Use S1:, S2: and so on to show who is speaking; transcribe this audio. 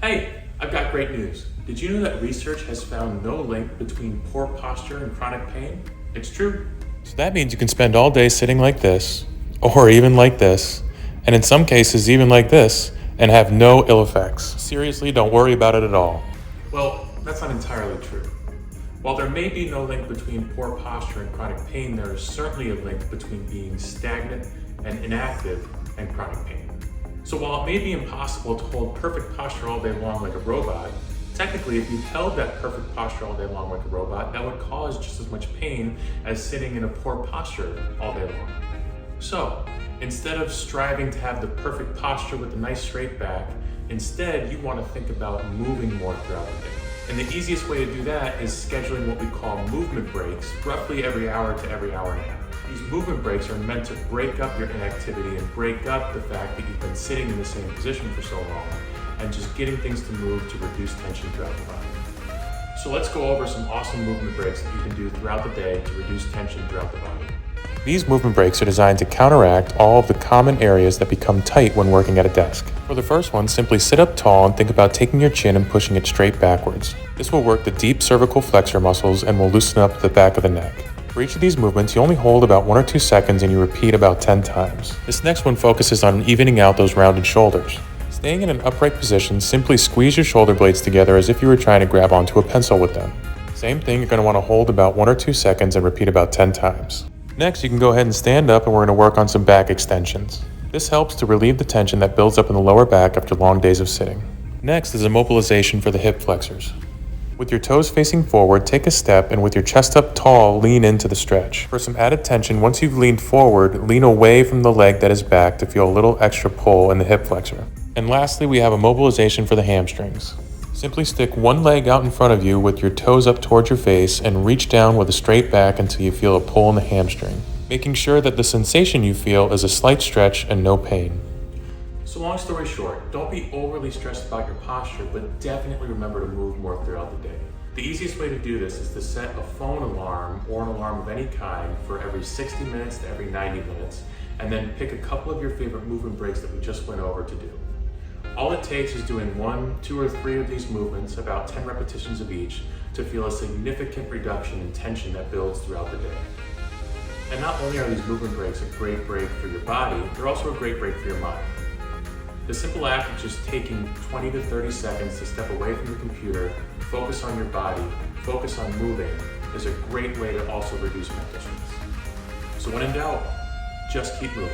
S1: Hey, I've got great news. Did you know that research has found no link between poor posture and chronic pain? It's true.
S2: So that means you can spend all day sitting like this, or even like this, and in some cases even like this, and have no ill effects. Seriously, don't worry about it at all.
S1: Well, that's not entirely true. While there may be no link between poor posture and chronic pain, there is certainly a link between being stagnant and inactive and chronic pain. So while it may be impossible to hold perfect posture all day long like a robot, technically if you held that perfect posture all day long like a robot, that would cause just as much pain as sitting in a poor posture all day long. So instead of striving to have the perfect posture with a nice straight back, instead you want to think about moving more throughout the day. And the easiest way to do that is scheduling what we call movement breaks, roughly every hour to every hour and a half. These movement breaks are meant to break up your inactivity and break up the fact that you've been sitting in the same position for so long, and just getting things to move to reduce tension throughout the body. So let's go over some awesome movement breaks that you can do throughout the day to reduce tension throughout the body.
S2: These movement breaks are designed to counteract all of the common areas that become tight when working at a desk. For the first one, simply sit up tall and think about taking your chin and pushing it straight backwards. This will work the deep cervical flexor muscles and will loosen up the back of the neck. For each of these movements, you only hold about 1 or 2 seconds and you repeat about 10 times. This next one focuses on evening out those rounded shoulders. Staying in an upright position, simply squeeze your shoulder blades together as if you were trying to grab onto a pencil with them. Same thing, you're going to want to hold about 1 or 2 seconds and repeat about 10 times. Next, you can go ahead and stand up and we're going to work on some back extensions. This helps to relieve the tension that builds up in the lower back after long days of sitting. Next is a mobilization for the hip flexors. With your toes facing forward, take a step and with your chest up tall, lean into the stretch. For some added tension, once you've leaned forward, lean away from the leg that is back to feel a little extra pull in the hip flexor. And lastly, we have a mobilization for the hamstrings. Simply stick one leg out in front of you with your toes up towards your face and reach down with a straight back until you feel a pull in the hamstring, making sure that the sensation you feel is a slight stretch and no pain.
S1: So long story short, don't be overly stressed about your posture, but definitely remember to move more throughout the day. The easiest way to do this is to set a phone alarm or an alarm of any kind for every 60 minutes to every 90 minutes, and then pick a couple of your favorite movement breaks that we just went over to do. All it takes is doing 1, 2, or 3 of these movements, about 10 repetitions of each, to feel a significant reduction in tension that builds throughout the day. And not only are these movement breaks a great break for your body, they're also a great break for your mind. The simple act of just taking 20 to 30 seconds to step away from the computer, focus on your body, focus on moving, is a great way to also reduce mental stress. So when in doubt, just keep moving.